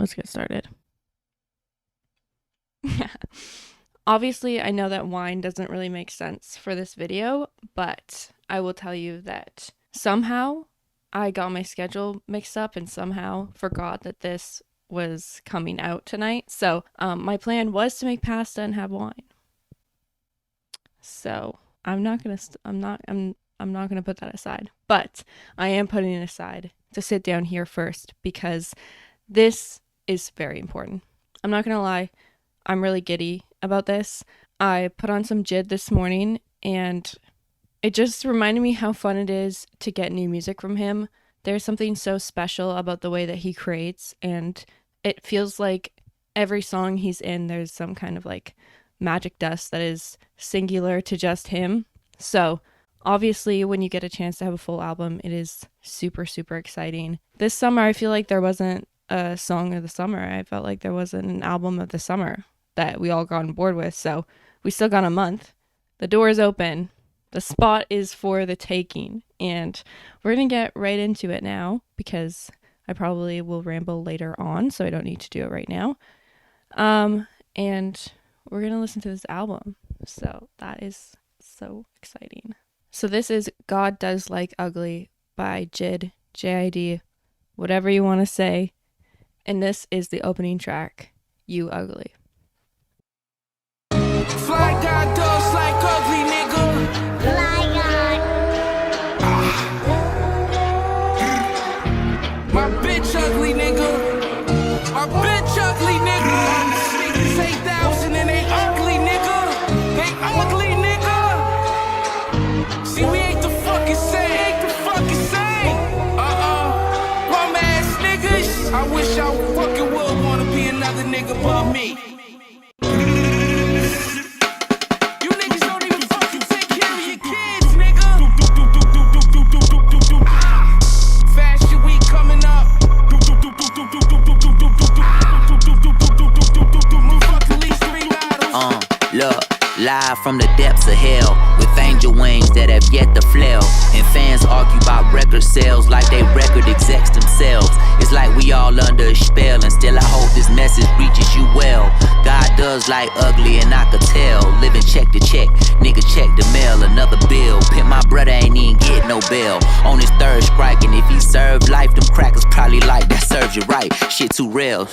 let's get started. Obviously, I know that wine doesn't really make sense for this video, but I will tell you that somehow I got my schedule mixed up and somehow forgot that this was coming out tonight. So my plan was to make pasta and have wine. So I'm not gonna put that aside, but I am putting it aside to sit down here first because this is very important. I'm not gonna lie, I'm really giddy about this. I put on some JID this morning and it just reminded me how fun it is to get new music from him. There's something so special about the way that he creates, and it feels like every song he's in, there's some kind of like magic dust that is singular to just him. So obviously when you get a chance to have a full album, it is super, super exciting. This summer, I feel like there wasn't a song of the summer. I felt like there wasn't an album of the summer that we all got on board with. So we still got a month. The door is open. The spot is for the taking. And we're going to get right into it now because I probably will ramble later on, so I don't need to do it right now. And we're going to listen to this album. So that is so exciting. So this is God Does Like Ugly by JID, JID, whatever you want to say. And this is the opening track, You Ugly. Fly God does like ugly, nigga. Fly God. My bitch ugly, nigga. My bitch ugly, nigga. Niggas 8,000 and they ugly, nigga. They ugly, nigga. See, we ain't the fucking same. Bum ass niggas. I wish I fucking would wanna be another nigga but me. Live from the depths of hell, with angel wings that have yet to flail. And fans argue about record sales like they record execs themselves. It's like we all under a spell, and still I hope this message reaches you well. God does like ugly, and I could tell. Living check to check, niggas check the mail. Another bill, Pimp my brother ain't even get no bail. On his third strike, and if he served life, them crackers probably like that serves you right. Shit too real.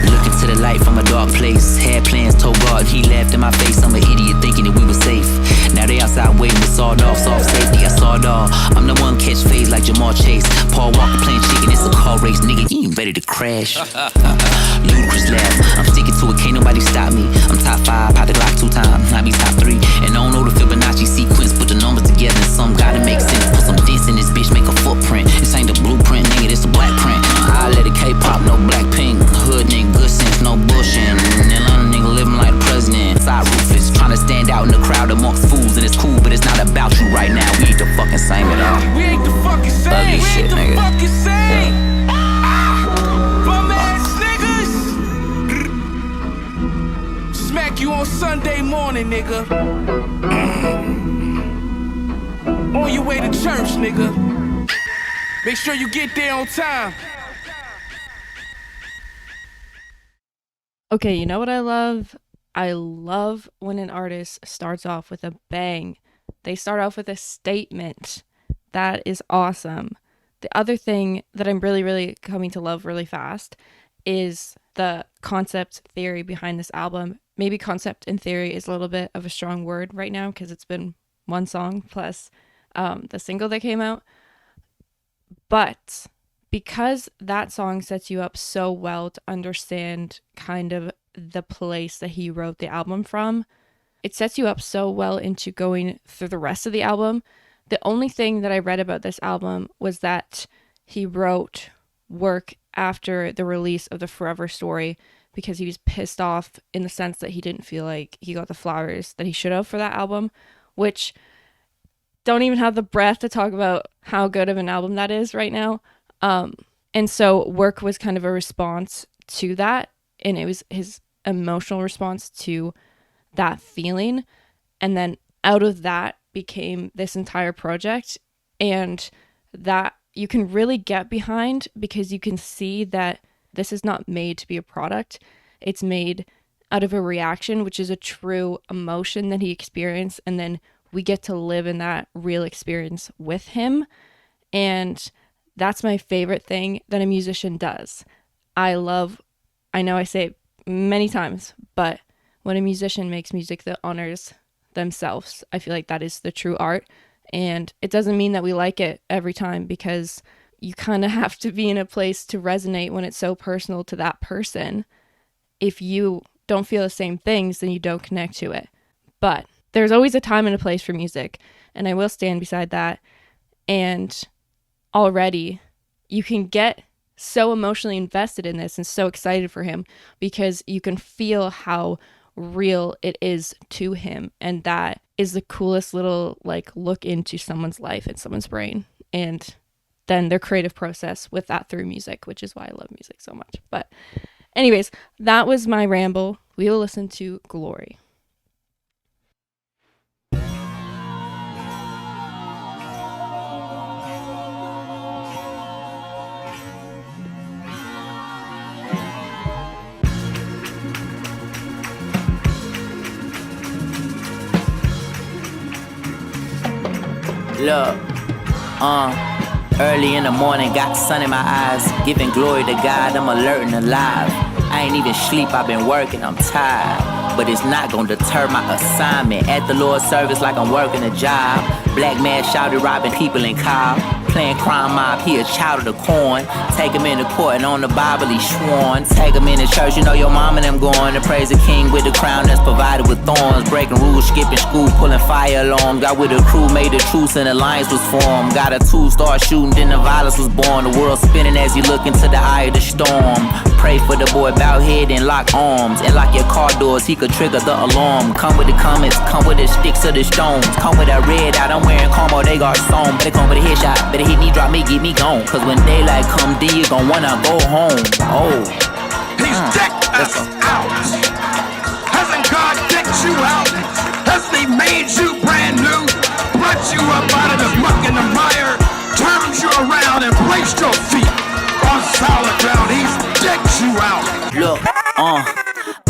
Looking to the light from a dark place. Had plans, told God, he laughed in my face. I'm an idiot thinking that we were safe. Now they outside waiting with sawed off, soft safety. I saw it all. I'm the one catch phase like Jamal Chase. Paul Walker playing chicken, it's a car race. Nigga, you ain't ready to crash. Ludicrous laugh. I'm sticking to it, can't nobody stop me. I'm top 5, pop the Glock 2 times. I be top 3. And I don't know the Fibonacci sequence. Put the numbers together and some gotta make sense. Put some dents in this bitch, make a footprint. This ain't the blueprint, nigga, this a black print. I let it K-pop, no black pink. Hood nigga, good sense, no bullshit. And a nigga living like the president. Side ruthless, trying to stand out in the crowd amongst fools. And it's cool, but it's not about you right now. We ain't the fucking same at all. We ain't the fucking same. Ugly we shit, ain't the nigga. fucking same. Bum ass niggas. Smack you on Sunday morning, nigga. On your way to church, nigga. Make sure you get there on time. Okay, you know what I love? I love when an artist starts off with a bang. They start off with a statement. That is awesome. The other thing that I'm really, really coming to love really fast is the concept theory behind this album. Maybe concept and theory is a little bit of a strong word right now because it's been one song plus the single that came out. But because that song sets you up so well to understand kind of the place that he wrote the album from, it sets you up so well into going through the rest of the album. The only thing that I read about this album was that he wrote work after the release of the Forever Story because he was pissed off in the sense that he didn't feel like he got the flowers that he should have for that album, which don't even have the breath to talk about how good of an album that is right now. And so Work was kind of a response to that, and it was his emotional response to that feeling. And then out of that became this entire project. And that you can really get behind because you can see that this is not made to be a product. It's made out of a reaction, which is a true emotion that he experienced. And then we get to live in that real experience with him. And that's my favorite thing that a musician does. I know I say it many times, but when a musician makes music that honors themselves, I feel like that is the true art. And it doesn't mean that we like it every time, because you kind of have to be in a place to resonate when it's so personal to that person. If you don't feel the same things, then you don't connect to it. But there's always a time and a place for music, and I will stand beside that. And already you can get so emotionally invested in this and so excited for him because you can feel how real it is to him. And that is the coolest little like look into someone's life and someone's brain, and then their creative process with that through music, which is why I love music so much. But anyways, that was my ramble. We will listen to Glory. Look, early in the morning, got the sun in my eyes, giving glory to God, I'm alert and alive. I ain't even sleep, I've been working, I'm tired, but it's not gonna deter my assignment. At the Lord's service like I'm working a job. Black man shouted, robbing people in Cobb. Playing crime mob, he a child of the corn. Take him into court and on the Bible he sworn. Take him into church, you know your mom and them going to praise the king with the crown that's provided with thorns. Breaking rules, skipping school, pulling fire alarm. Got with a crew, made a truce and alliance was formed. Got a two, start shooting, then the violence was born. The world spinning as you look into the eye of the storm. Pray for the boy, bow head and lock arms. And lock your car doors, he could trigger the alarm. Come with the comments, come with the sticks or the stones. Come with that red out, I'm wearing Como, they got some. Better come with a headshot, better hit me, drop me, get me gone. Cause when daylight come, then you gon' wanna go home. Oh, He's decked us out. Hasn't God decked you out? Hasn't he made you brand new? Brought you up out of the muck and the mire, turned you around and placed your feet on solid ground. He's decked you out. look,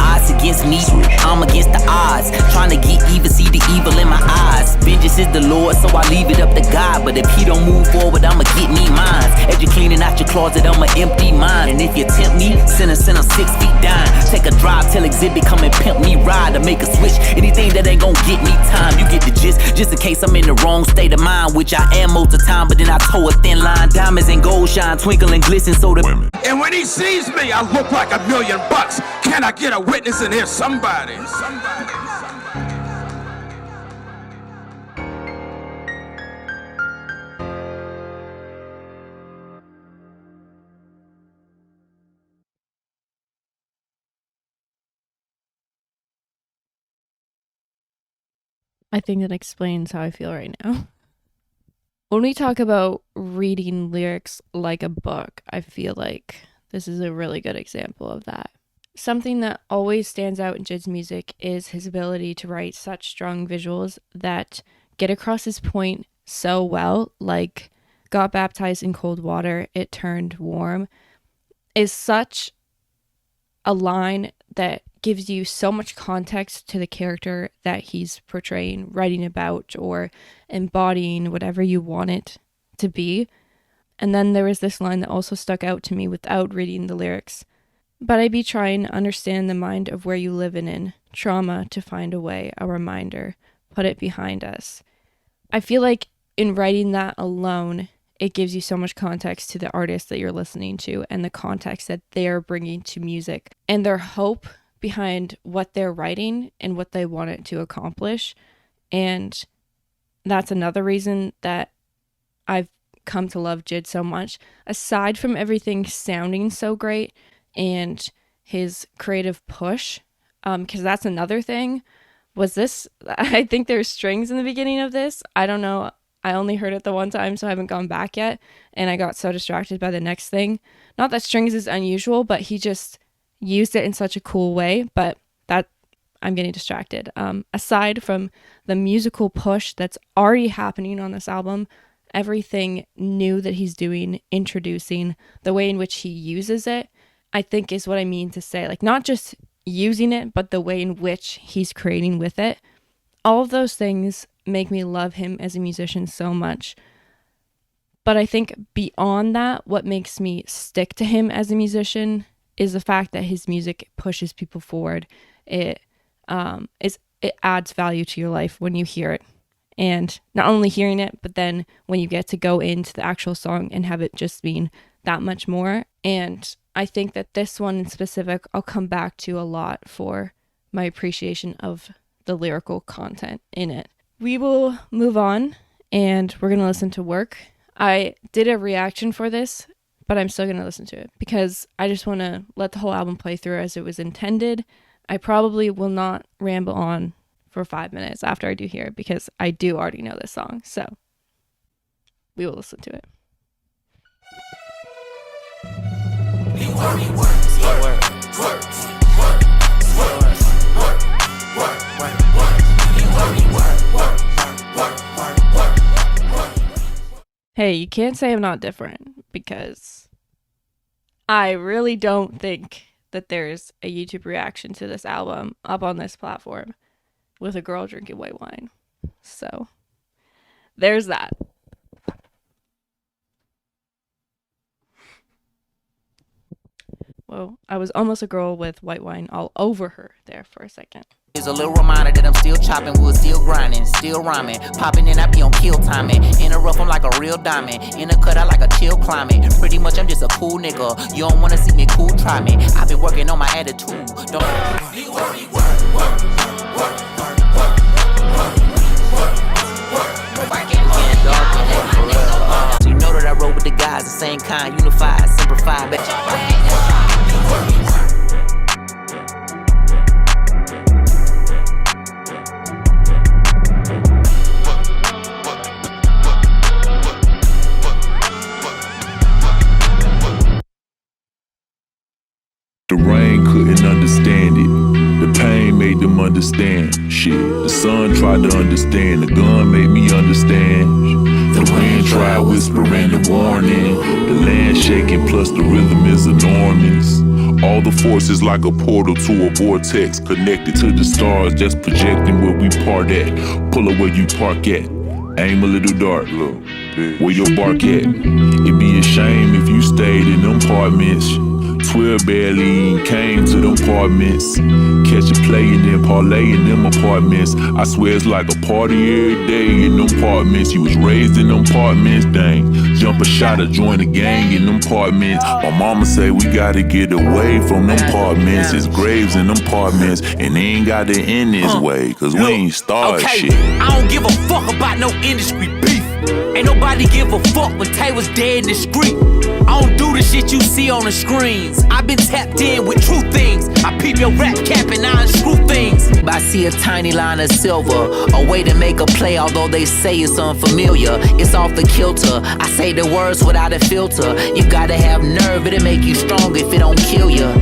odds against me, I'm against the odds. Trying to get even, see the evil in my eyes. Vengeance is the Lord, so I leave it up to God. But if he don't move forward, I'ma get me mine. As you cleaning out your closet, I'ma empty mine. And if you tempt me, send 6 feet down. Take a drive, tell exhibit, come and pimp me ride. Or make a switch, anything that ain't gon' get me time. You get the gist, just in case I'm in the wrong state of mind, which I am most of the time. But then I toe a thin line, diamonds and gold shine, twinkle and glisten, so the And when he sees me, I look like $1,000,000. Can I get a witness in here? Somebody. I think that explains how I feel right now. When we talk about reading lyrics like a book, I feel like this is a really good example of that. Something that always stands out in JID's music is his ability to write such strong visuals that get across his point so well, like got baptized in cold water, it turned warm, is such a line that gives you so much context to the character that he's portraying, writing about, or embodying whatever you want it to be. And then there was this line that also stuck out to me without reading the lyrics. But I be trying to understand the mind of where you livin' in, trauma to find a way, a reminder, put it behind us. I feel like in writing that alone, it gives you so much context to the artist that you're listening to and the context that they're bringing to music and their hope behind what they're writing and what they want it to accomplish. And that's another reason that I've come to love JID so much. Aside from everything sounding so great and his creative push, because that's another thing, was this, I think there's strings in the beginning of this. I don't know. I only heard it the one time, so I haven't gone back yet. And I got so distracted by the next thing. Not that strings is unusual, but he just used it in such a cool way, but that I'm getting distracted. Aside from the musical push that's already happening on this album, everything new that he's doing, introducing, the way in which he uses it, I think is what I mean to say. Like, not just using it, but the way in which he's creating with it. All of those things make me love him as a musician so much. But I think beyond that, what makes me stick to him as a musician is the fact that his music pushes people forward. It adds value to your life when you hear it. And not only hearing it, but then when you get to go into the actual song and have it just mean that much more. And I think that this one in specific, I'll come back to a lot for my appreciation of the lyrical content in it. We will move on, and we're going to listen to Work. I did a reaction for this, but I'm still going to listen to it because I just want to let the whole album play through as it was intended. I probably will not ramble on for 5 minutes after I do hear it because I do already know this song. So we will listen to it. Hey, you can't say I'm not different because I really don't think that there's a YouTube reaction to this album up on this platform with a girl drinking white wine. So there's that. Well, I was almost a girl with white wine all over her there for a second. It's a little reminder that I'm still chopping wood, still grinding, still rhyming. Popping in, I be on kill timing. In a rough, I'm like a real diamond. In a cut, I like a chill climate. Pretty much, I'm just a cool nigga. You don't wanna see me cool, try me. I've been working on my attitude. Don't so you know that I roll with the guys, the same kind, unified, simplified. The rain couldn't understand it. The pain made them understand shit. The sun tried to understand. The gun made me understand. The wind tried whispering the warning. The land shaking plus the rhythm is enormous. All the forces like a portal to a vortex. Connected to the stars, just projecting where we part at. Pull up where you park at. Aim a little dark, look. Where your bark at? It'd be a shame if you stayed in them apartments. 12 barely came to them apartments. Catch a play and then parlay in them apartments. I swear it's like a party every day in them apartments. You was raised in them apartments, dang. Jump a shot or join a gang in them apartments. My mama say we gotta get away from them apartments. It's graves in them apartments, and they ain't got to end this way, cause we ain't started shit. I don't give a fuck about no industry beef. Ain't nobody give a fuck when Tay was dead in the street. I don't do the shit you see on the screens. I've been tapped in with true things. I peep your rap cap and I unscrew things. But I see a tiny line of silver, a way to make a play, although they say it's unfamiliar. It's off the kilter. I say the words without a filter. You gotta have nerve, it'll make you strong if it don't kill you.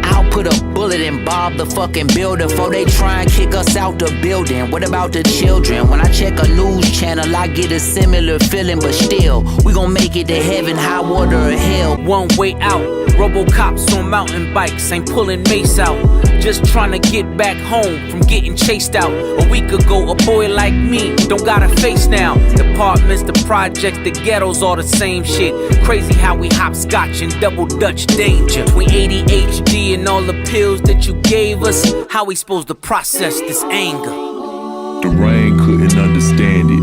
I'll put a bullet in Bob the fucking builder before they try and kick us out the building. What about the children? When I check a news channel, I get a similar feeling, but still, we gon' make it to heaven, high water or hell. One way out, Robocops on mountain bikes, ain't pulling mace out. Just trying to get back home from getting chased out. A week ago, a boy like me don't got a face now. The apartments, the projects, the ghettos, all the same shit. Crazy how we hopscotch and double dutch danger. Between ADHD and all the pills that you gave us, how we supposed to process this anger? The rain couldn't understand it.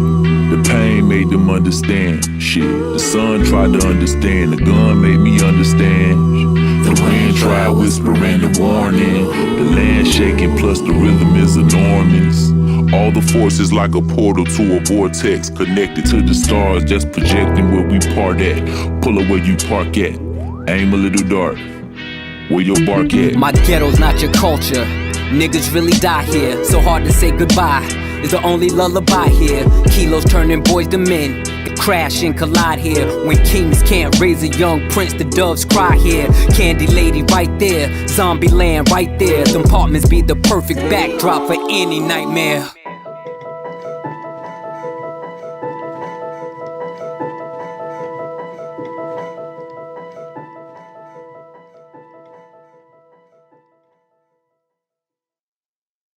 The pain made them understand shit. The sun tried to understand. The gun made me understand. The wind tried whispering the warning. The land shaking plus the rhythm is enormous. All the forces like a portal to a vortex. Connected to the stars, just projecting where we part at. Pull up where you park at. Aim a little dark. Where your bark at? My ghetto's not your culture. Niggas really die here. So hard to say goodbye. Is the only lullaby here. Kilos turning boys to men. Crash and collide here. When kings can't raise a young prince, the doves cry here. Candy lady right there, zombie land right there. Them apartments be the perfect backdrop for any nightmare.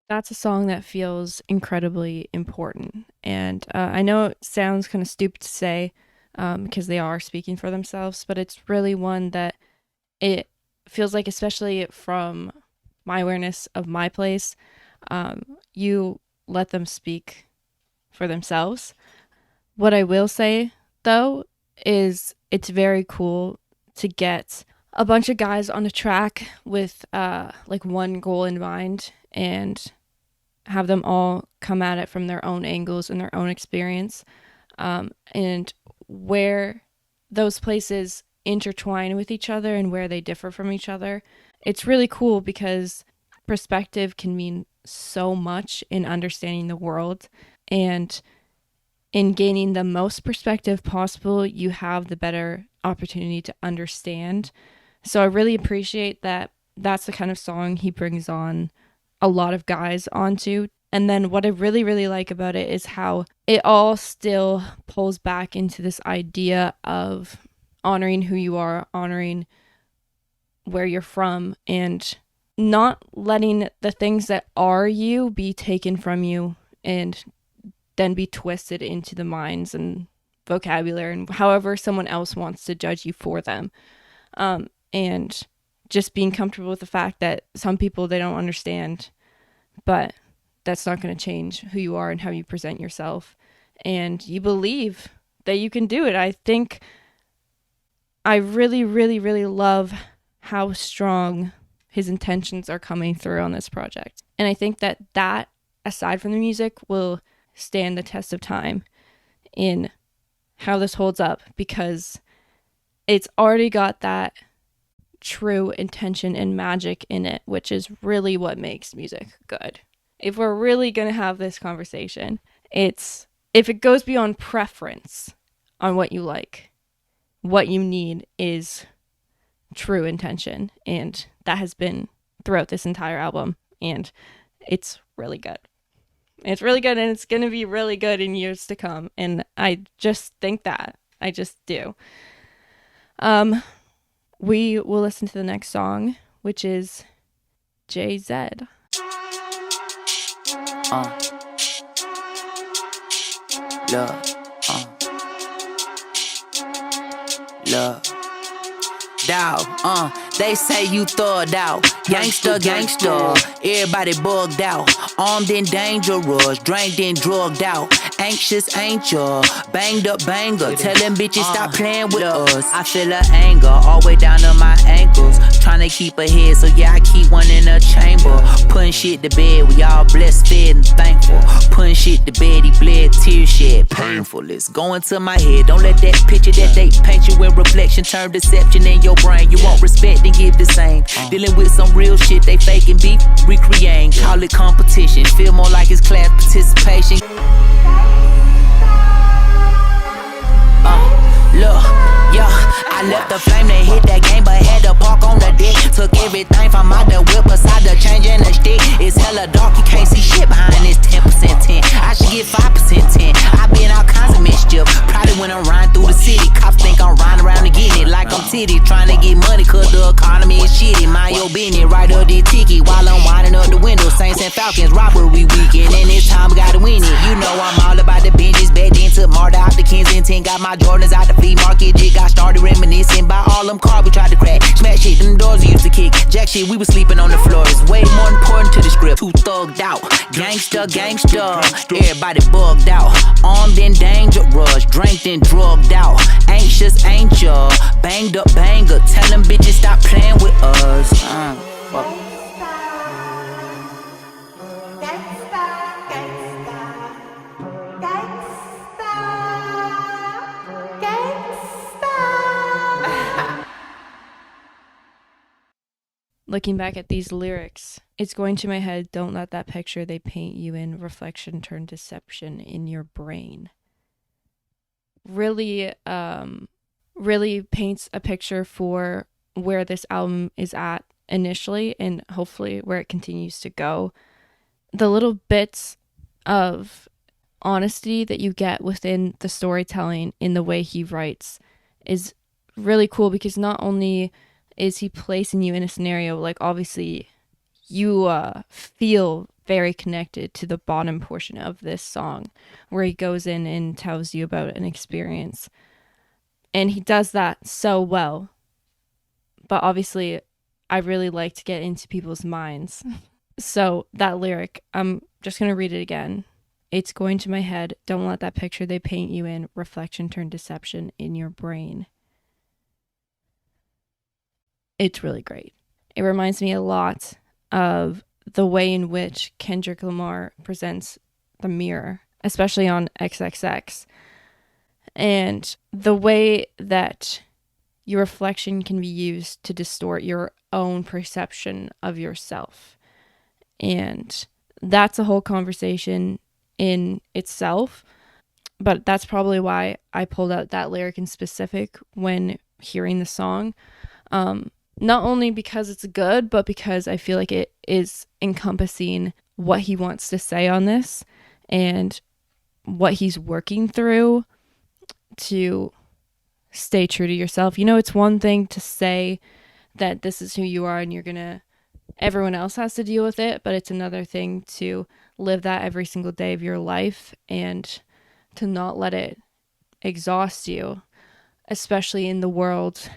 That's a song that feels incredibly important. And I know it sounds kind of stupid to say because they are speaking for themselves, but it's really one that it feels like, especially from my awareness of my place, you let them speak for themselves. What I will say, though, is it's very cool to get a bunch of guys on a track with like one goal in mind and have them all come at it from their own angles and their own experience, and where those places intertwine with each other and where they differ from each other. It's really cool because perspective can mean so much in understanding the world, and in gaining the most perspective possible, you have the better opportunity to understand. So I really appreciate that that's the kind of song he brings on a lot of guys onto. And then what I really, really like about it is how it all still pulls back into this idea of honoring who you are, honoring where you're from, and not letting the things that are you be taken from you and then be twisted into the minds and vocabulary and however someone else wants to judge you for them. And just being comfortable with the fact that some people, they don't understand, but that's not going to change who you are and how you present yourself. And you believe that you can do it. I think I really, really, really love how strong his intentions are coming through on this project. And I think that aside from the music, will stand the test of time in how this holds up, because it's already got that true intention and magic in it, which is really what makes music good. If we're really going to have this conversation, it's if it goes beyond preference on what you like, what you need is true intention, and that has been throughout this entire album, and it's really good. It's really good, and it's going to be really good in years to come, and I just think that. I just do. We will listen to the next song, which is JZ. Love. Dog, they say you thugged out. Gangsta, gangsta, everybody bugged out. Armed and dangerous, drained and drugged out. Anxious, ain't ya? Banged up banger, tell them bitches stop playing with us. I feel her anger all the way down to my ankles. Tryna keep her head, so yeah, I keep one in a chamber. Putting shit to bed, we all blessed, fed, and thankful. Putting shit to bed, he bled, tears shed, painful. It's going to my head. Don't let that picture that they paint you in reflection turn deception in your brain. You want respect and give the same. Dealing with some real shit, they faking beef, recreating. Call it competition, feel more like it's class participation. Look, yeah, I left the flame, they hit that game, but had to park on the deck. Took everything from out the whip, beside the change in the stick. It's hella dark, you can't see shit behind this 10% tint. I should get 5% tint. I be in all kinds of mischief. Probably when I'm riding through the city, cops think I'm riding around to get it. Like I'm titty, trying to get money, cause the economy is shitty. Mind your business, right up the ticket while I'm winding up the window. Saints and Falcons, robbery weekend, and this time we gotta win it. You know I'm all about the binges, back then took Marta out the Kensington. Got my Jordans out the flea market, just got started reminiscing. By all them cars we tried to crack, smash shit, them doors we used to kick. Jack shit, we was sleeping on the floor. It's way more important to the script. Too thugged out, gangsta, gangsta, everybody bugged out. Armed and dangerous, drank and drugged out. Anxious, ain't ya? Banged up banger, tell them bitches stop playing with us. Looking back at these lyrics, it's going to my head, don't let that picture they paint you in reflection turn deception in your brain. really really paints a picture for where this album is at initially and hopefully where it continues to go. The little bits of honesty that you get within the storytelling in the way he writes is really cool, because not only is he placing you in a scenario, like obviously you feel very connected to the bottom portion of this song where he goes in and tells you about an experience, and he does that so well. But obviously I really like to get into people's minds. So that lyric, I'm just going to read it again. It's going to my head. Don't let that picture they paint you in reflection turn deception in your brain. It's really great. It reminds me a lot of the way in which Kendrick Lamar presents the mirror, especially on XXX. And the way that your reflection can be used to distort your own perception of yourself. And that's a whole conversation in itself. But that's probably why I pulled out that lyric in specific when hearing the song. Not only because it's good, but because I feel like it is encompassing what he wants to say on this and what he's working through to stay true to yourself. You know, it's one thing to say that this is who you are and everyone else has to deal with it, but it's another thing to live that every single day of your life and to not let it exhaust you, especially in the world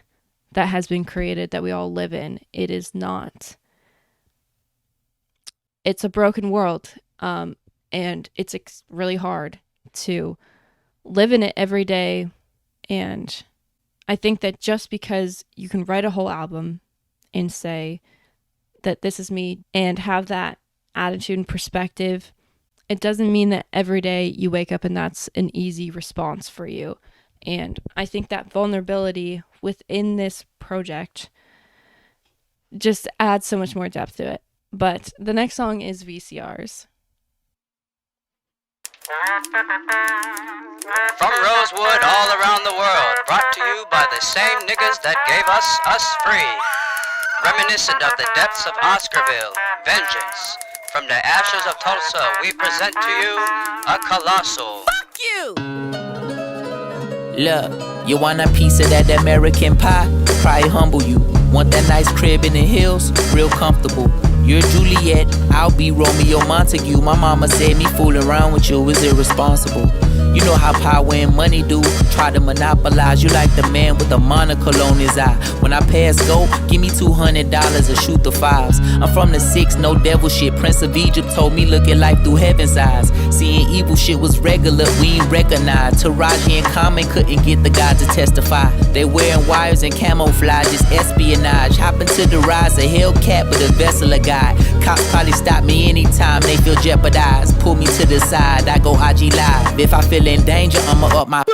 that has been created that we all live in. It's a broken world, and it's really hard to live in it every day. And I think that just because you can write a whole album and say that this is me and have that attitude and perspective, it doesn't mean that every day you wake up and that's an easy response for you. And I think that vulnerability within this project just adds so much more depth to it. But the next song is VCRs. From Rosewood all around the world, brought to you by the same niggas that gave us free. Reminiscent of the depths of Oscarville, vengeance. From the ashes of Tulsa, we present to you a colossal. Fuck you! Look, you want a piece of that American pie? Probably humble you. Want that nice crib in the hills? Real comfortable. You're Juliet, I'll be Romeo Montague. My mama said me fooling around with you is irresponsible. You know how power and money do. Try to monopolize you like the man with a monocle on his eye. When I pass go, give me $200 and shoot the fives. I'm from the 6, no devil shit. Prince of Egypt told me look at life through heaven's eyes. Seeing evil shit was regular, we ain't recognized. Taraji and Common couldn't get the guy to testify. They wearing wires and camouflage, it's espionage. Hop into the rise, a Hellcat with a vessel of God. Cops probably stop me anytime they feel jeopardized. Pull me to the side, I go IG live. If I feel in danger, I'ma up my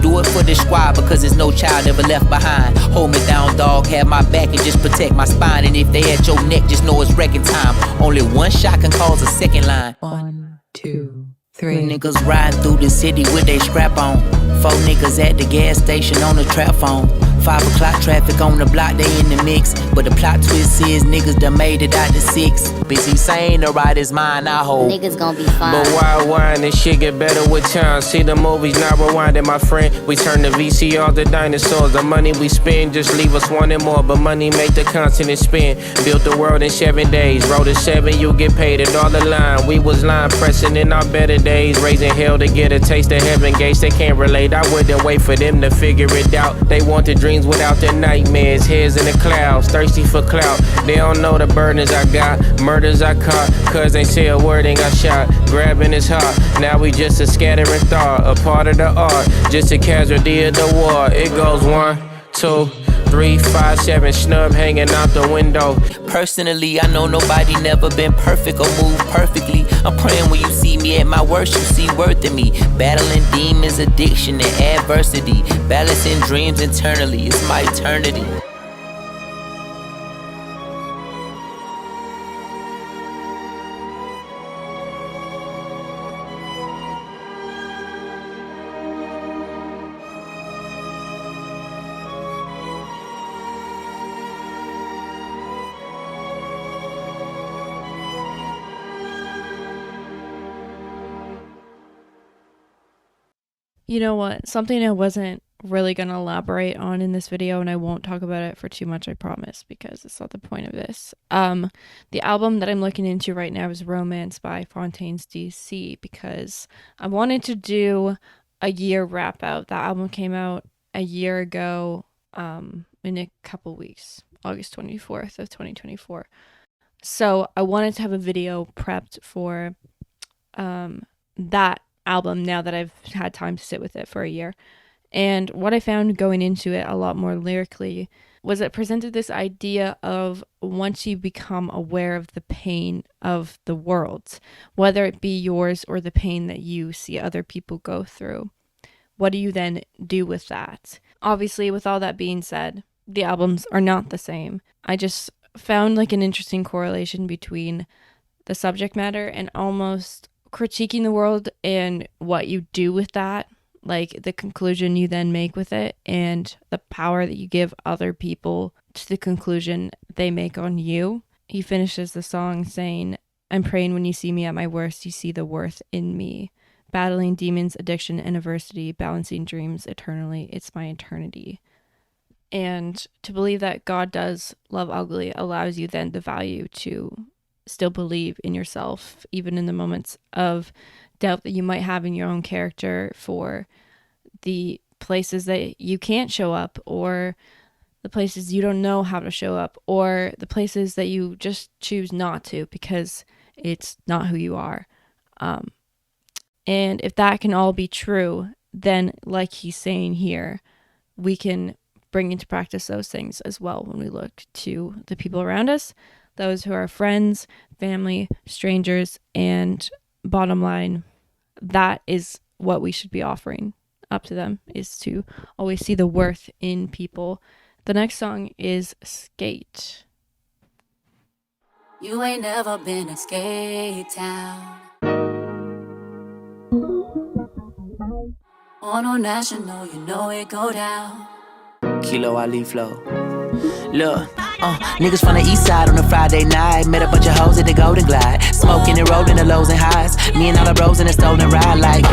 do it for the squad because there's no child ever left behind. Hold me down, dog, have my back and just protect my spine. And if they at your neck, just know it's wrecking time. Only one shot can cause a second line. 1, 2, 3. Niggas riding through the city with they strap on. 4 niggas at the gas station on the trap phone. 5 o'clock traffic on the block, they in the mix. But the plot twist is niggas done made it out to 6. Busy saying the right is mine, I hope. Niggas gon' be fine. But why whine? This shit get better with time. See the movies not rewinding, my friend. We turn the VCRs to dinosaurs. The money we spend just leave us wanting more. But money make the continent spin. Built the world in 7 days. Roll to 7, you get paid it all the line. We was line pressing in our better days. Raising hell to get a taste of heaven gates. They can't relate. I wouldn't wait for them to figure it out. They want the dreams without their nightmares. Heads in the clouds, thirsty for clout. They don't know the burdens I got, murders I caught. Cause they say a word ain't got shot. Grabbing his heart, now we just a scattering thought. A part of the art, just a casualty of the war. It goes 1, 2, 3, 5, 7, snub hanging out the window. Personally, I know nobody never been perfect or moved perfectly. I'm praying when you see me at my worst, you see worth in me. Battling demons, addiction, and adversity. Balancing dreams internally, it's my eternity. You know what? Something I wasn't really going to elaborate on in this video, and I won't talk about it for too much, I promise, because it's not the point of this. The album that I'm looking into right now is Romance by Fontaine's DC, because I wanted to do a year wrap out. That album came out a year ago, in a couple weeks, August 24th of 2024. So I wanted to have a video prepped for that album now that I've had time to sit with it for a year. And what I found going into it a lot more lyrically was it presented this idea of once you become aware of the pain of the world, whether it be yours or the pain that you see other people go through, what do you then do with that? Obviously, with all that being said, the albums are not the same. I just found like an interesting correlation between the subject matter and almost critiquing the world and what you do with that, like the conclusion you then make with it and the power that you give other people to the conclusion they make on you. He finishes the song saying, "I'm praying when you see me at my worst, you see the worth in me. Battling demons, addiction, and adversity, balancing dreams eternally, it's my eternity." And to believe that God does love ugly allows you then the value to still believe in yourself, even in the moments of doubt that you might have in your own character, for the places that you can't show up, or the places you don't know how to show up, or the places that you just choose not to because it's not who you are. And if that can all be true, then like he's saying here, we can bring into practice those things as well when we look to the people around us, those who are friends, family, strangers, and bottom line, that is what we should be offering up to them, is to always see the worth in people. The next song is Skate. You ain't never been in Skate Town. On no national, you know it go down. Kilo Ali flow. Look, niggas from the east side on a Friday night. Met a bunch of hoes at the Golden Glide. Smoking and rolling the lows and highs. Me and all the bros in a stolen ride like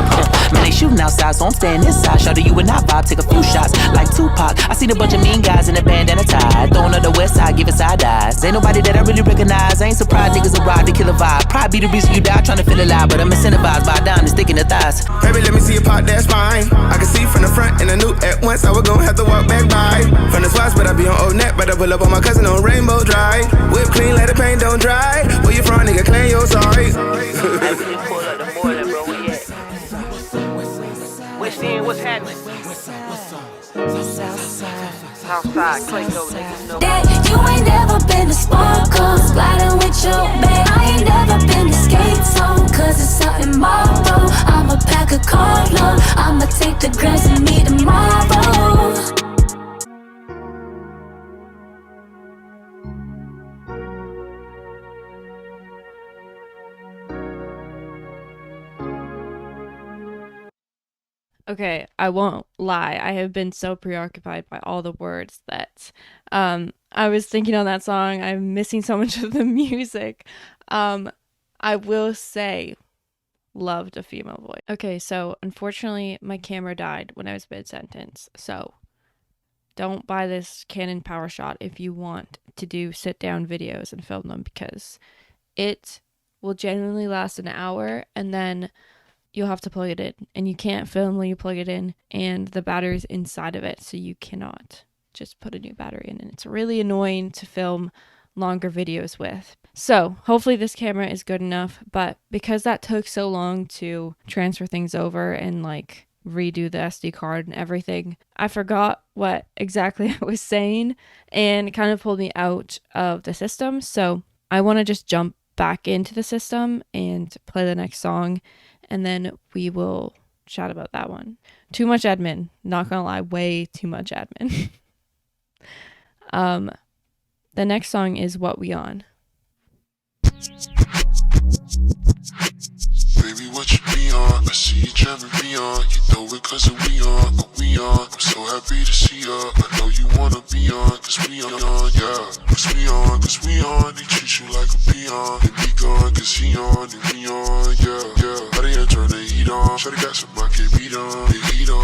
man, they shooting outside, so I'm staying inside. Show you and I vibe, take a few shots like Tupac. I seen a bunch of mean guys in a bandana tie. Throwing up the west side, giving side eyes. Ain't nobody that I really recognize. I ain't surprised niggas arrive to kill a vibe. Probably be the reason you die trying to feel alive, but I'm incentivized by down and sticking to thighs. Baby, let me see you pop that spine. I can see from the front and I knew at once I was gonna have to walk back by. From the spots, but I be on old net, but I pull up on my cousin on Rainbow Drive. Whip clean, let the paint don't dry. Where you from, nigga? Claim your sorry. Hey, we just pull up the border, bro. Where you at? West End, what's happening? Southside, Clayco, niggas know. That you ain't never been to Sparkles, gliding with your babe. I ain't never been to Skate Zone, cause it's something marble. I'ma pack a carload, I'ma take the grass and meet tomorrow. Okay, I won't lie. I have been so preoccupied by all the words that I was thinking on that song. I'm missing so much of the music. I will say, loved a female voice. Okay, so unfortunately, my camera died when I was mid-sentence. So don't buy this Canon PowerShot if you want to do sit-down videos and film them, because it will genuinely last an hour and then you'll have to plug it in, and you can't film when you plug it in, and the battery's inside of it, so you cannot just put a new battery in, and it's really annoying to film longer videos with. So hopefully this camera is good enough, but because that took so long to transfer things over and like redo the SD card and everything, I forgot what exactly I was saying, and it kind of pulled me out of the system. So I want to just jump back into the system and play the next song, and then we will chat about that one. Too much admin, not gonna lie, way too much admin. The next song is What We On. Baby, what you be on? I see you driving me on. You know it cause we on, we on. I'm so happy to see ya. I know you wanna be on, cause we on, yeah. Cause we on, they treat you like a peon. They be gone, cause he on, and we on, yeah, yeah. How they turn the heat on? Shawty got some I can beat on, they eat on.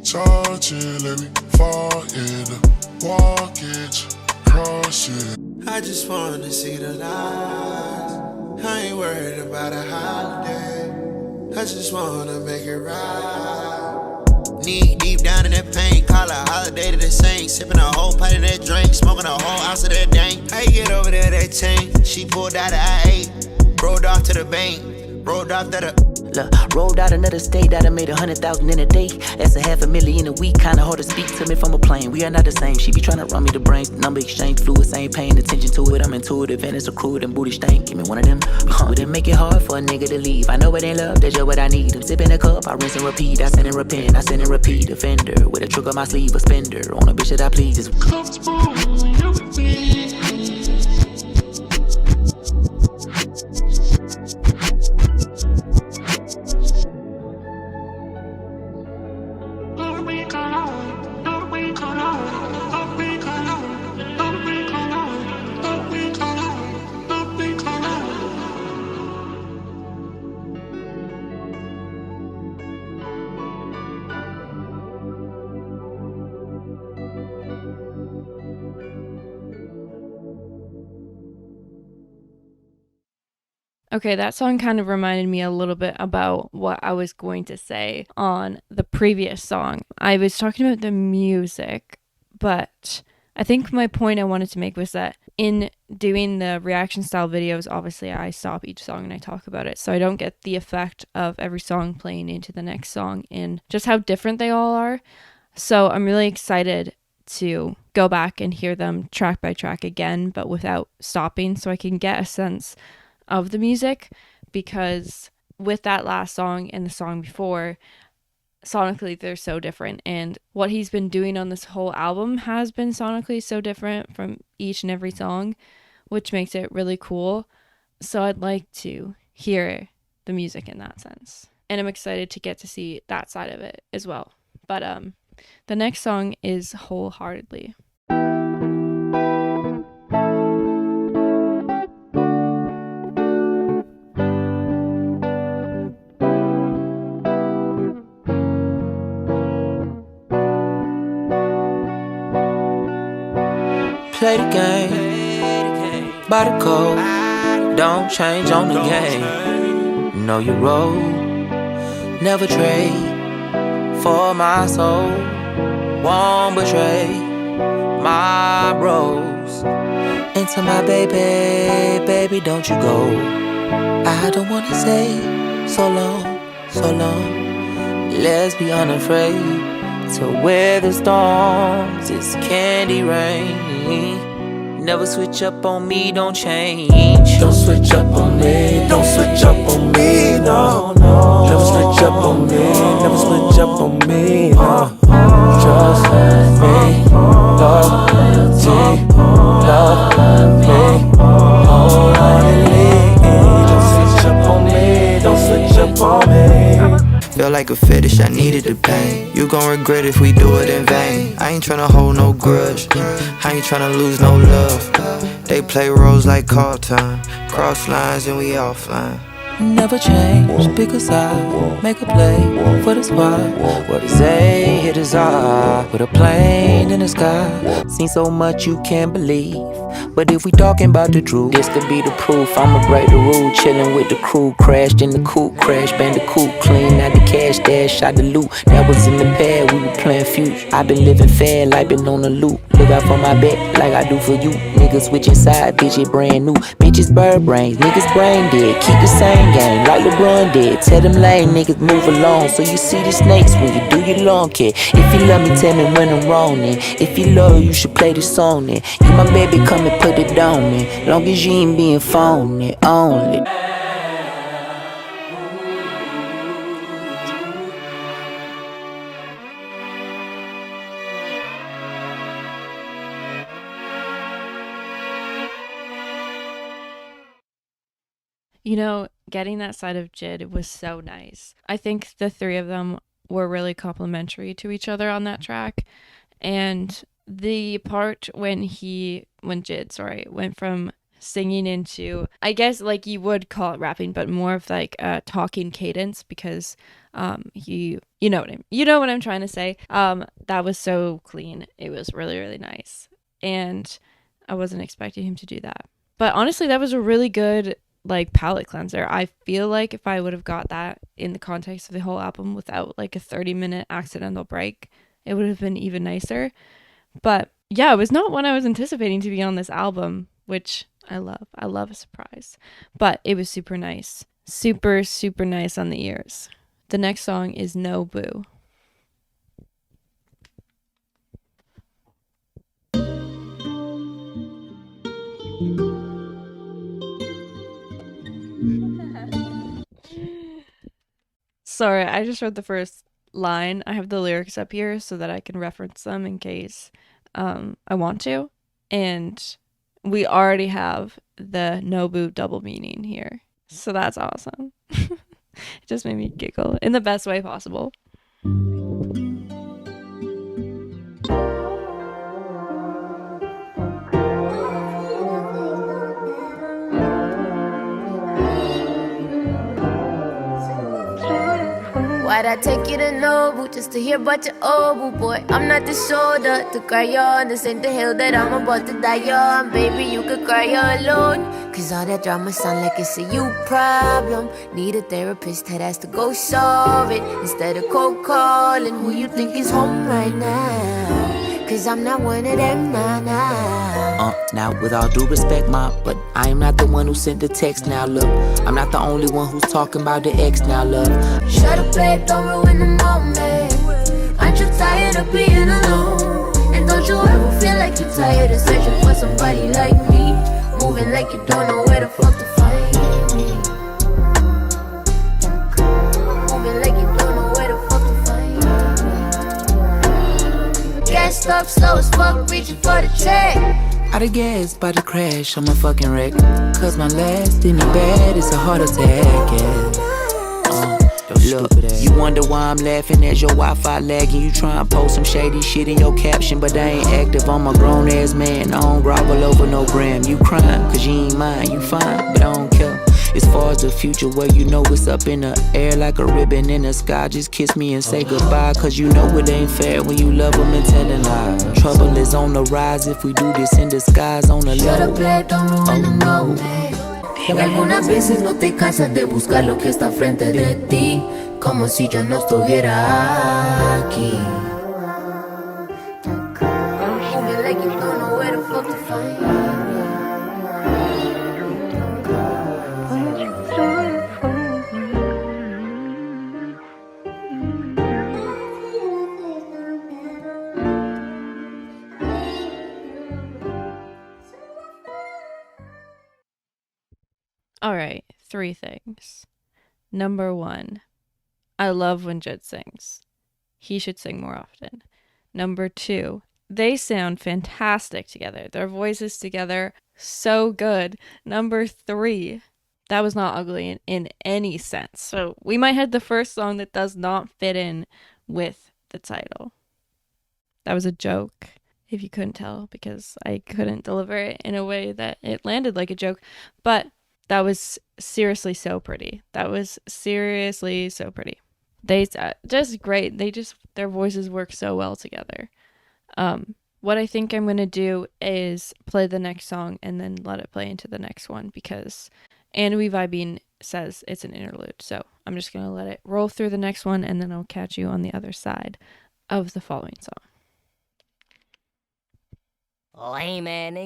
Touch it, let me fall in the walk it, cross it. I just wanna see the light. I ain't worried about a holiday. I just wanna make it right. Knee deep down in that pain, call a holiday to the same. Sipping a whole pint of that drink, smoking a whole ounce of that dank. How you get over there, that tank? She pulled out of I-8, rolled off to the bank, rolled off to the... Look, rolled out another state that I made 100,000 in a day. That's $500,000 a week, kinda hard to speak to me from a plane. We are not the same, she be tryna run me the brains. Number exchange fluids, ain't paying attention to it. I'm intuitive and it's a crude and booty stain. Give me one of them, wouldn't make it hard for a nigga to leave. I know it ain't love, that's just what I need. I'm sipping a cup, I rinse and repeat. I send and repent, I send and repeat. Offender, with a trick on my sleeve, a spender. On a bitch that I please, it's comfortable, you with me. Okay, that song kind of reminded me a little bit about what I was going to say on the previous song. I was talking about the music, but I think my point I wanted to make was that in doing the reaction style videos, obviously I stop each song and I talk about it, so I don't get the effect of every song playing into the next song and just how different they all are. So I'm really excited to go back and hear them track by track again, but without stopping, so I can get a sense of the music, because with that last song and the song before, sonically they're so different, and what he's been doing on this whole album has been sonically so different from each and every song, which makes it really cool. So I'd like to hear the music in that sense, and I'm excited to get to see that side of it as well. But the next song is Wholeheartedly. Play the game by the code. Don't change on the game. Know your role. Never trade for my soul. Won't betray my bros. Into my baby, baby, don't you go. I don't wanna say so long, so long. Let's be unafraid to wear the storms. It's candy rain. Never switch up on me, don't change. Don't switch up on me, don't switch up on me, no, no. Never switch up on me, never switch up on me, no. Trust me, loyalty, love me, wholeheartedly. Don't switch up on me, don't switch up on me. Feel like a fetish, I needed the pain. You gon' regret if we do it in vain. I ain't tryna hold no grudge, I ain't tryna lose no love. They play roles like call time, cross lines and we offline. Never change because I make a play for the spot. What they say, hit is hard with a plane in the sky. Seen so much you can't believe, but if we talking about the truth, this could be the proof. I'ma break the rule, chillin' with the crew. Crashed in the coupe, crash bandicoot. Clean out the cash, dash out the loot. That was in the pad, we were playing future. I been living fair, like been on the loop. Look out for my back, like I do for you. Niggas switching side, bitch, it brand new. Bitches bird brains, niggas brain dead. Keep the same game, like LeBron did. Tell them lame niggas move along, so you see the snakes when you do your lawn care. If you love me, tell me when I'm wrong then. If you love, you should play this song then. You my baby, come and put it down man. Long as you ain't being phony, only. You know, getting that side of JID was so nice. I think the three of them were really complimentary to each other on that track. And the part when JID, went from singing into, I guess like you would call it rapping, but more of like a talking cadence, because you know what I'm trying to say. That was so clean. It was really, really nice. And I wasn't expecting him to do that. But honestly, that was a really good like palate cleanser. I feel like if I would have got that in the context of the whole album without like a 30-minute accidental break, it would have been even nicer. But yeah, it was not one I was anticipating to be on this album, which I love. I love a surprise. But it was super nice. Super, super nice on the ears. The next song is No Boo. Sorry, I just read the first line. I have the lyrics up here so that I can reference them in case I want to. And we already have the Nobu double meaning here. So that's awesome. It just made me giggle in the best way possible. Why'd I take you to Nobu just to hear about your old boy? I'm not the shoulder to cry on. This ain't the hill that I'm about to die on. Baby, you could cry alone. Cause all that drama sound like it's a you problem. Need a therapist that has to go solve it instead of cold calling who you think is home right now. Cause I'm not one of them, nah. Now with all due respect, ma, but I am not the one who sent the text. Now look, I'm not the only one who's talking about the ex. Now look, shut up, babe, don't ruin the moment. Aren't you tired of being alone? And don't you ever feel like you're tired of searching for somebody like me? Moving like you don't know where the fuck to find me. Moving like you don't know where the fuck to find me. Gas up slow as fuck, reaching for the check. out of gas, about to crash, I'm a fucking wreck. Cause my last ain't bad, it's a heart attack, yeah. Look, you wonder why I'm laughing at your Wi-Fi lagging. You try and post some shady shit in your caption, but I ain't active. I'm a grown ass man, I don't grovel over no gram. You crying, cause you ain't mine, you fine, but I don't care. As far as the future, well, you know it's up in the air like a ribbon in the sky. Just kiss me and say goodbye, cause you know it ain't fair when you love them and telling lies. Trouble is on the rise if we do this in disguise on the low. Shut up, babe, don't ruin the moment. Y algunas veces no te cansas de buscar lo que está frente de ti, como si yo no estuviera aquí. Moving like you don't know where the fuck to find me. Alright, 3 things. Number 1, I love when JID sings. He should sing more often. Number 2, they sound fantastic together. Their voices together, so good. Number 3, that was not ugly in any sense. So we might have the first song that does not fit in with the title. That was a joke, if you couldn't tell, because I couldn't deliver it in a way that it landed like a joke. But that was seriously so pretty. That was seriously so pretty. They just great. Their voices work so well together. What I think I'm going to do is play the next song and then let it play into the next one, because And We Vibing says it's an interlude. So I'm just going to let it roll through the next one, and then I'll catch you on the other side of the following song. Lame, man.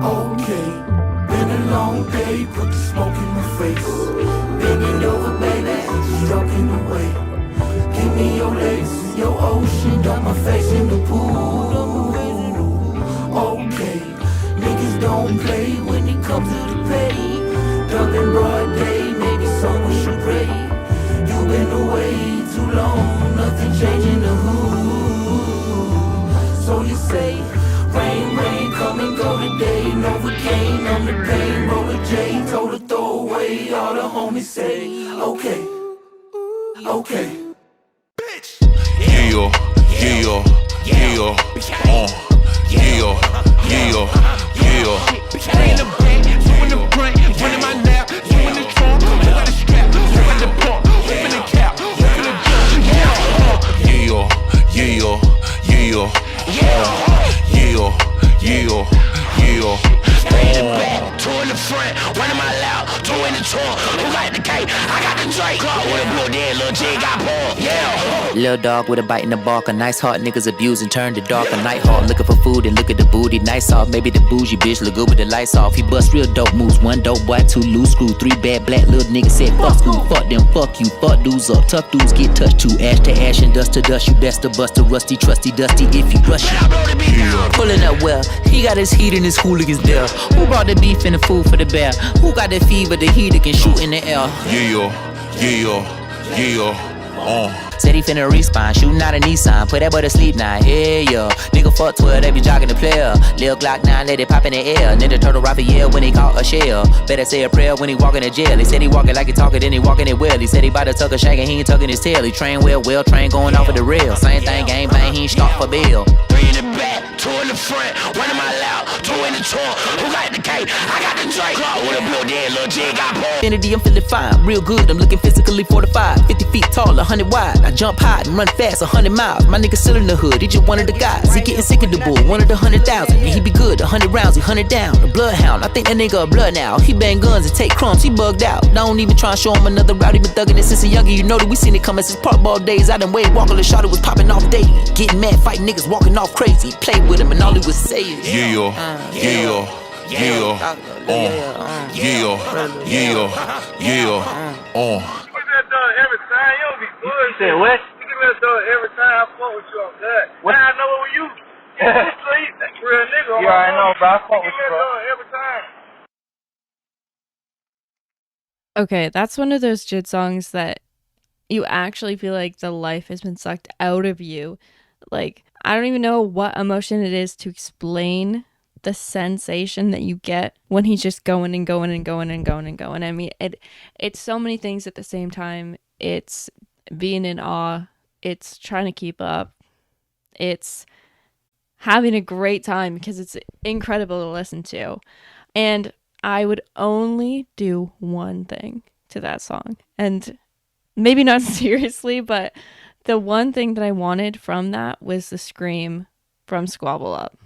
Okay. Been a long day, put the smoke in my face. Bending over, baby, stroking away. Give me your legs in your ocean, dump my face in the pool. Okay, niggas don't play when it comes to the pay. Dump in broad day, maybe someone should pray. You been away too long, nothing changing the hood. So you say, rain, rain, come and go today. Novocaine, I'm the pain, roll a J, told her throw away. All the homies say, okay, okay. Bitch. Yeah, yeah, yeah, yeah, yeah, yeah, yeah, Three in the back, two in the front, one in my lap, two in the trunk. Who got a strap? Who got the pump? Who in the cap? Who in the jump? Yeah. Three in the back, two in the front, one in my lap, two in the trunk. Who got the cake? I got the Drake. With a blue dead, little G got pulled. Yeah. Lil' dog with a bite in the bark. A nice heart niggas abuse and turn to dark. A night hawk looking for food and look at the booty. Nice off, maybe the bougie bitch look good with the lights off. He bust real dope moves. One dope boy, two loose screw. Three bad black little niggas said fuck school. Fuck them, fuck you, fuck dudes up. Tough dudes get touched too. Ash to ash and dust to dust. You best to bust a rusty, trusty, dusty if you rush it. Pulling up well, he got his heat and his hooligans there. Who brought the beef and the food for the bear? Who got the fever, the heater can shoot in the air? Said he finna respawn, shooting out a Nissan. Put that boy to sleep now, yeah. Nigga fuck 12, they be jogging the player. Lil Glock 9, let it pop in the air. Ninja Turtle Raphael when he caught a shell. Better say a prayer when he walking to jail. He said he walking like he talking, then he walking it well. He said he bout to tuck a shank and he ain't tucking his tail. He train well train going off of the rail. Same thing, game bang, he ain't start for bail. Three in the back, two in the front, one in my lap, two in the trunk. Who got the cake? I got the Drake. With a blue dead, little G got pulled. Infinity, I'm feeling fine, real good. I'm looking physically fortified. 50 feet tall, 100 wide. I jump high and run fast, 100 miles. My nigga still in the hood, he just one of the guys. He getting sick of the bull, one of the 100,000. And he be good, 100 rounds, he 100 down. The bloodhound, I think that nigga a blood now. He bang guns and take crumbs, he bugged out. Don't even try and show him another route, he been thugging it since a youngin'. You know that we seen it coming since park ball days. I done Wade Walker, the shot was popping off daily. Getting mad, fighting niggas, walking off crazy. Played with him and all he was saying. Said what? You give me a dog every time I fuck with you on that. Now I know it was you. You sleep. That's real nigga. You already know, bro. I fuck with you, bro. Every time. Okay, that's one of those JID songs that you actually feel like the life has been sucked out of you. Like, I don't even know what emotion it is to explain the sensation that you get when he's just going and going and going and going and going. I mean, it's so many things at the same time. It's being in awe. It's trying to keep up. It's having a great time because it's incredible to listen to. And I would only do one thing to that song. And maybe not seriously, but the one thing that I wanted from that was the scream from Squabble Up.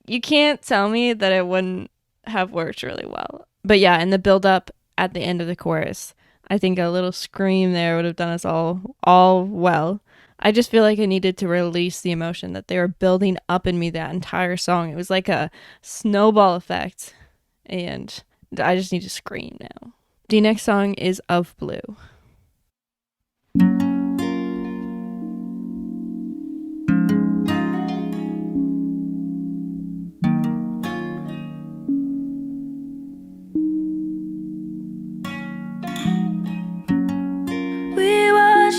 You can't tell me that it wouldn't have worked really well. But yeah, in the build up at the end of the chorus, I think a little scream there would have done us all well. I just feel like I needed to release the emotion that they were building up in me that entire song. It was like a snowball effect, and I just need to scream now. The next song is Of Blue.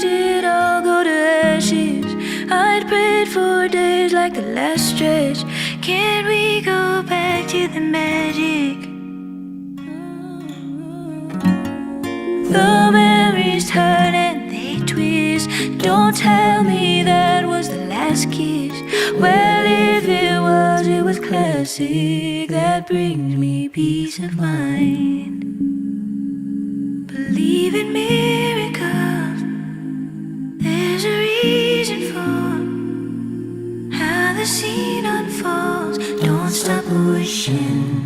It all go to ashes. I'd prayed for days like the last stretch. Can we go back to the magic? The memories turn and they twist. Don't tell me that was the last kiss. Well, if it was classic. That brings me peace of mind. Believe in miracles. There's a reason for how the scene unfolds. Don't stop wishing.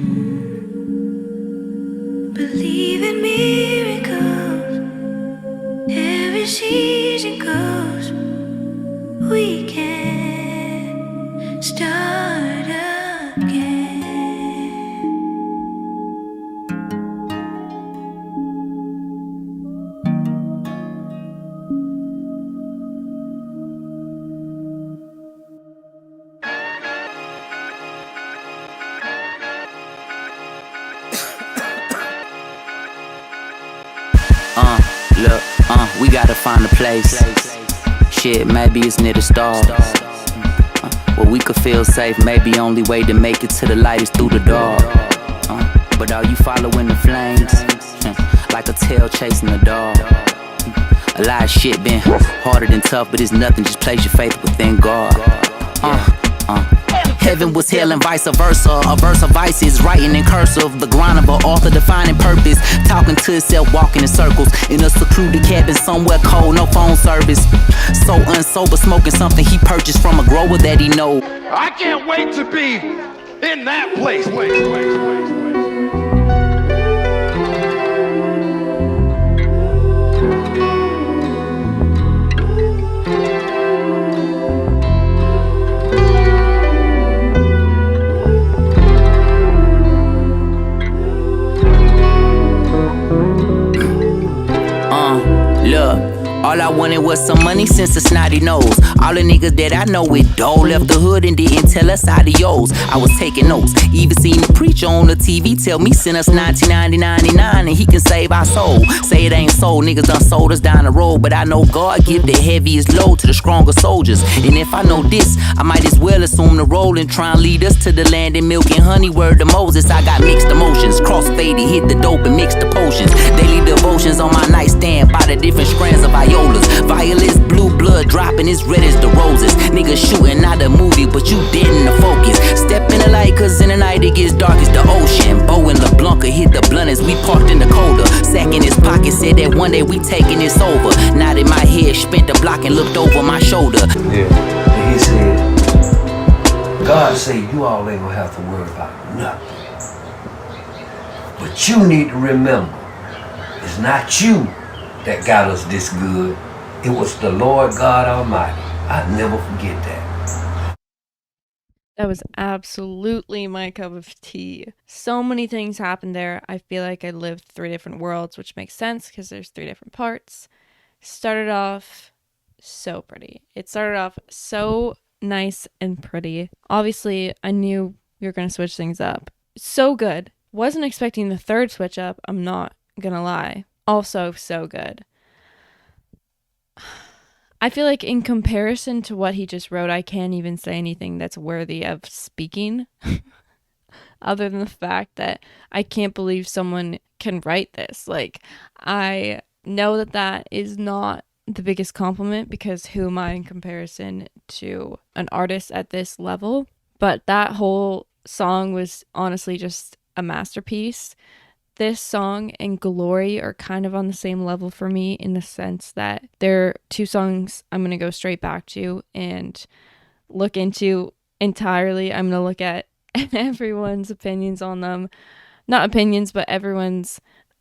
Believe in miracles. Every season goes. We can start again. Look, we gotta find a place. Shit, maybe it's near the stars. Where we could feel safe. Maybe only way to make it to the light is through the dark. But are you following the flames? Like a tail chasing the dog. A lot of shit been harder than tough, but it's nothing. Just place your faith within God. Heaven was hell and vice versa. A verse of vice is writing in cursive. The grind of an author defining purpose. Talking to itself, walking in circles. In a secluded cabin somewhere cold, no phone service. So unsober, smoking something he purchased from a grower that he know. I can't wait to be in that place. Look, all I wanted was some money since a snotty nose. All the niggas that I know with dough left the hood and didn't tell us adios. I was taking notes, even seen the preacher on the TV tell me send us 1999 and he can save our soul. Say it ain't so, niggas done sold us down the road, but I know God give the heaviest load to the stronger soldiers. And if I know this, I might as well assume the role and try and lead us to the land and milk and honey. Word to Moses, I got mixed emotions. Cross-faded, hit the dope and mix the potions. Daily devotions on my nightstand by the different strands of violas. Violets, blue blood dropping as red as the roses. Niggas shooting out a movie, but you dead in the focus. Step in the light, cause in the night it gets dark as the ocean. Bo and LeBlanc hit the blunt as we parked in the coda. Sack in his pocket said that one day we taking this over. Nodded my head, spent the block and looked over my shoulder. Yeah, and he said, God say you all ain't gonna have to worry about nothing. But you need to remember, it's not you that got us this good. It was the Lord God Almighty. I'd never forget that. That was absolutely my cup of tea. So many things happened there. I feel like I lived 3 different worlds, which makes sense because there's 3 different parts. Started off so pretty. It started off so nice and pretty. Obviously, I knew you were going to switch things up. So good. Wasn't expecting the 3rd switch up, I'm not gonna lie. Also so good. I feel like in comparison to what he just wrote, I can't even say anything that's worthy of speaking. Other than the fact that I can't believe someone can write this. Like, I know that that is not the biggest compliment because who am I in comparison to an artist at this level? But that whole song was honestly just a masterpiece. This song and Glory are kind of on the same level for me in the sense that they're 2 songs I'm going to go straight back to and look into entirely. I'm going to look at everyone's opinions on them. Not opinions, but everyone's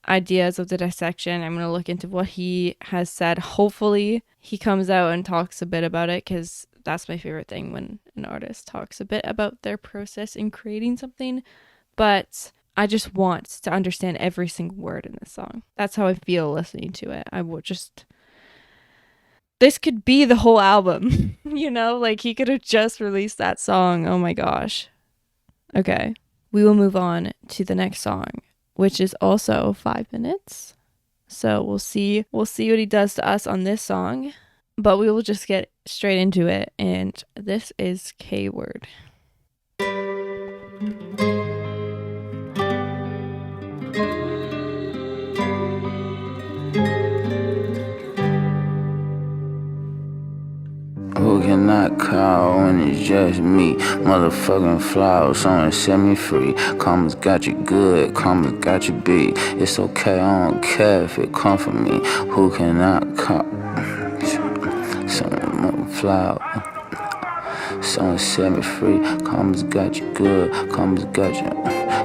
ideas of the dissection. I'm going to look into what he has said. Hopefully he comes out and talks a bit about it because that's my favorite thing when an artist talks a bit about their process in creating something. But I just want to understand every single word in this song. That's how I feel listening to it. I will just... This could be the whole album, you know? Like, he could have just released that song. Oh my gosh. Okay. We will move on to the next song, which is also 5 minutes. So we'll see what he does to us on this song. But we will just get straight into it. And this is Kword. Who cannot call when it's just me? Motherfucking flowers, someone set me free. Karma's got you good, karma's got you beat. It's okay, I don't care if it come from me. Who cannot call? Someone flower, someone set me free. Karma's got you good, karma's got you,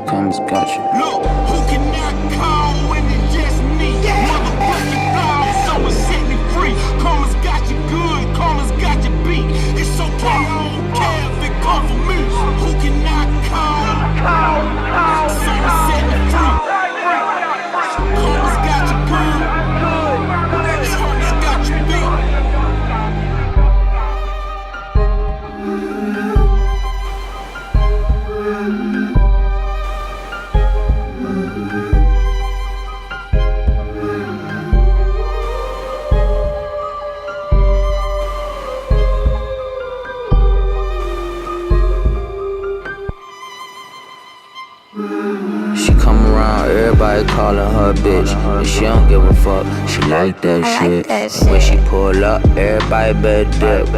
karma's got you. Look, who cannot call when it's just me? Motherfucking flowers, someone set me free. Karma's got you good, karma's got you beat. It's okay, I don't care if it come from me. Who cannot call? Someone set me free. Karma's got you good, karma's got you beat. Everybody calling her bitch, and she don't give a fuck. She like that shit. And when she pull up, everybody better dip.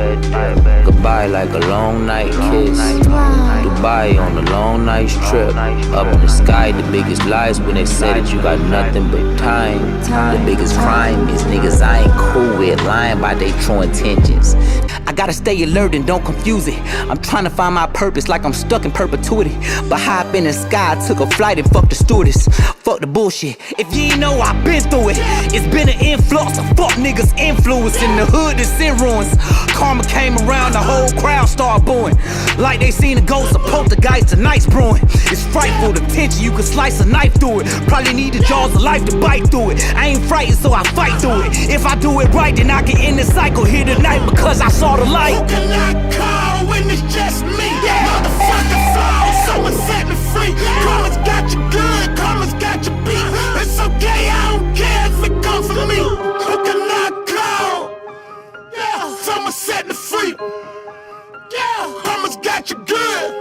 Dubai like a long night kiss. Dubai on a long night's trip. Up in the sky, the biggest lies when they say that you got nothing but time. The biggest crime is niggas I ain't cool with, lying by their true intentions. I gotta stay alert and don't confuse it. I'm trying to find my purpose like I'm stuck in perpetuity. But high up in the sky, I took a flight and fuck the stewardess. Fuck the bullshit. If you ain't know, I've been through it. It's been an influx of fuck niggas influence in the hood that's in ruins. Karma came around, the whole crowd started booing. Like they seen a ghost of poltergeist, tonight's brewing. It's frightful, the tension, you can slice a knife through it. Probably need the jaws of life to bite through it. I ain't frightened, so I fight through it. If I do it right, then I can end the cycle here tonight because I saw the light. Who can I call when it's just me? Motherfucker fall, someone set me free. Karma's got you good, karma's got you beat. It's okay, I don't care if it comes from me. Who can I call? Yeah, someone set me free. Yeah, karma's got you good.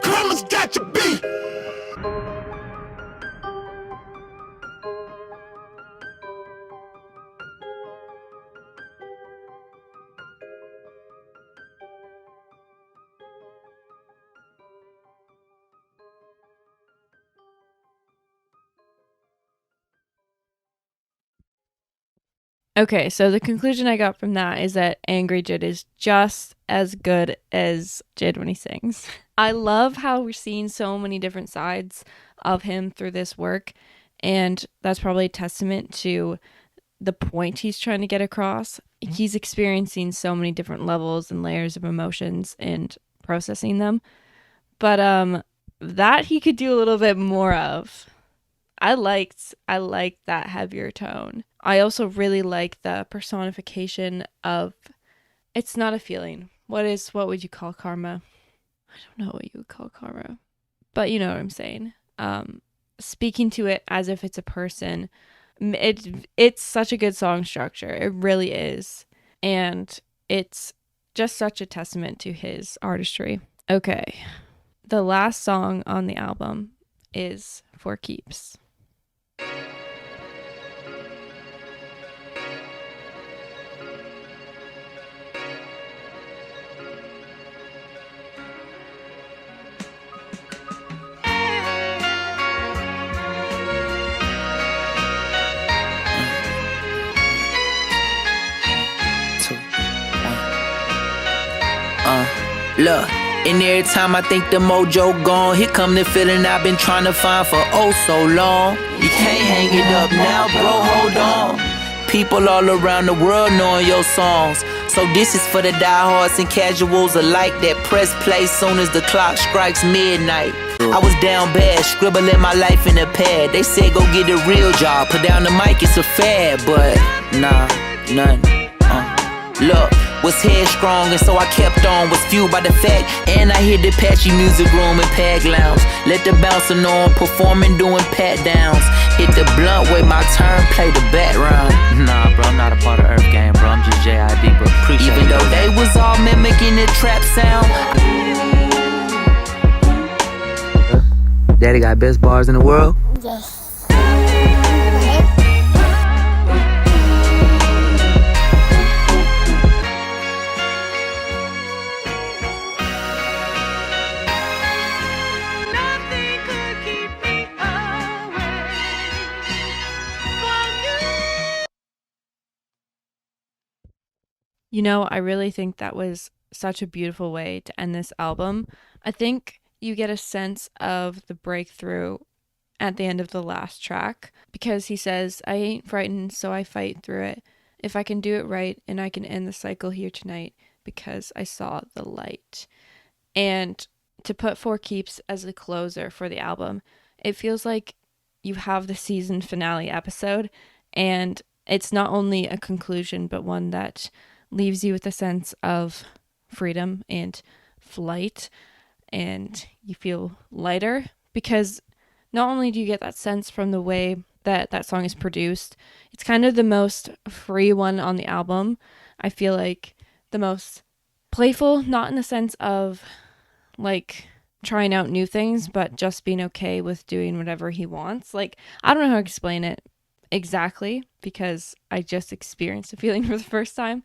Karma's got you beat. Okay, so the conclusion I got from that is that Angry JID is just as good as JID when he sings. I love how we're seeing so many different sides of him through this work, and that's probably a testament to the point he's trying to get across. He's experiencing so many different levels and layers of emotions and processing them. But that he could do a little bit more of. I liked that heavier tone. I also really like the personification of, it's not a feeling. What would you call karma? I don't know what you would call karma, but you know what I'm saying. Speaking to it as if it's a person. It's such a good song structure. It really is. And it's just such a testament to his artistry. Okay. The last song on the album is For Keeps. Look, and every time I think the mojo gone, here come the feeling I've been trying to find for oh so long. You can't hang it up now, bro, hold on. People all around the world knowing your songs. So this is for the diehards and casuals alike that press play soon as the clock strikes midnight. I was down bad, scribbling my life in a pad. They said go get a real job, put down the mic, it's a fad. But nah, none. Look, was headstrong and so I kept on. Was fueled by the fact, and I hit the patchy music room and pag lounge. Let the bouncer know I'm performing, doing pat downs. Hit the blunt with my turn, play the background. Nah, bro, I'm not a part of Earth Game, bro. I'm just JID, bro. Appreciate Even though they was all mimicking the trap sound. Daddy got best bars in the world? Yes. You know, I really think that was such a beautiful way to end this album. I think you get a sense of the breakthrough at the end of the last track because he says, I ain't frightened, so I fight through it. If I can do it right and I can end the cycle here tonight because I saw the light. And to put For Keeps as a closer for the album, it feels like you have the season finale episode and it's not only a conclusion but one that leaves you with a sense of freedom and flight, and you feel lighter because not only do you get that sense from the way that that song is produced, it's kind of the most free one on the album. I feel like the most playful, not in the sense of like trying out new things, but just being okay with doing whatever he wants. Like, I don't know how to explain it exactly because I just experienced the feeling for the first time.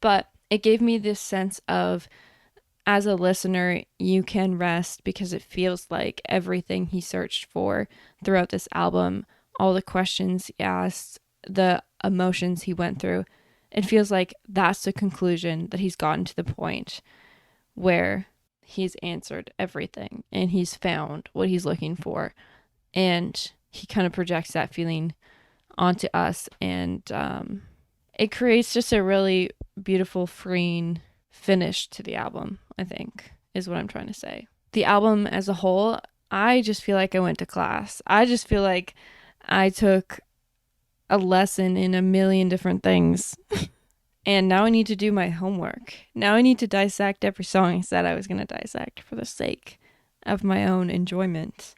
But it gave me this sense of, as a listener, you can rest because it feels like everything he searched for throughout this album, all the questions he asked, the emotions he went through, it feels like that's the conclusion, that he's gotten to the point where he's answered everything and he's found what he's looking for. And he kind of projects that feeling onto us. And it creates just a really beautiful, freeing finish to the album, I think, is what I'm trying to say. The album as a whole, I just feel like I went to class. I just feel like I took a lesson in a million different things. And now I need to do my homework. Now I need to dissect every song I said I was going to dissect for the sake of my own enjoyment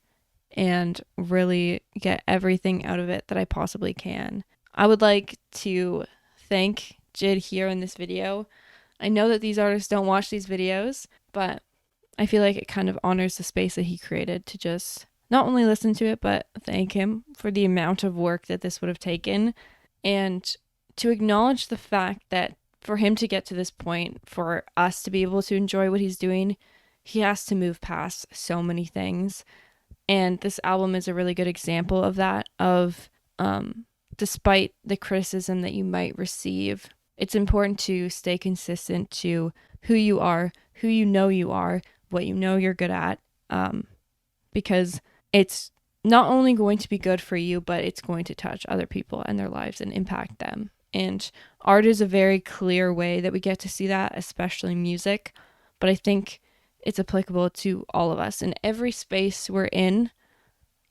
and really get everything out of it that I possibly can. I would like to thank JID here in this video. I know that these artists don't watch these videos, but I feel like it kind of honors the space that he created to just not only listen to it, but thank him for the amount of work that this would have taken, and to acknowledge the fact that for him to get to this point, for us to be able to enjoy what he's doing, he has to move past so many things. And this album is a really good example of that, of despite the criticism that you might receive, it's important to stay consistent to who you are, what you know you're good at, because it's not only going to be good for you, but it's going to touch other people and their lives and impact them. And art is a very clear way that we get to see that, especially music. But I think it's applicable to all of us. In every space we're in,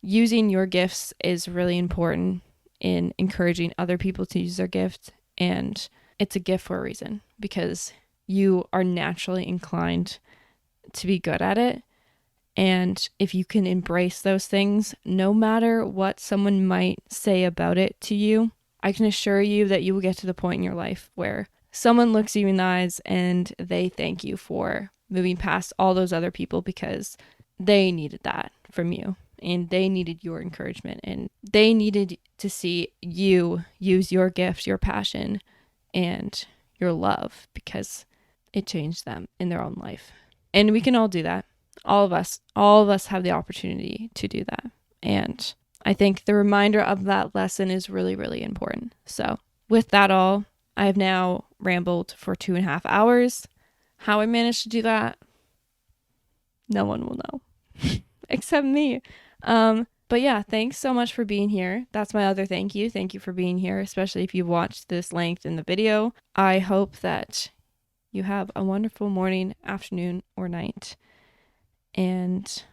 using your gifts is really important in encouraging other people to use their gift. And it's a gift for a reason, because you are naturally inclined to be good at it. And if you can embrace those things, no matter what someone might say about it to you, I can assure you that you will get to the point in your life where someone looks you in the eyes and they thank you for moving past all those other people, because they needed that from you and they needed your encouragement and they needed to see you use your gift, your passion, and your love, because it changed them in their own life. And we can all do that. All of us have the opportunity to do that. And I think the reminder of that lesson is really, really important. So with that all, I have now rambled for 2.5 hours. How I managed to do that, no one will know except me. But yeah, thanks so much for being here. That's my other thank you. Thank you for being here, especially if you watched this length in the video. I hope that you have a wonderful morning, afternoon, or night. And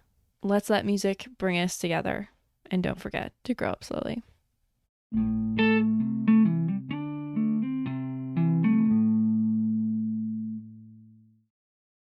let's let music bring us together. And don't forget to grow up slowly.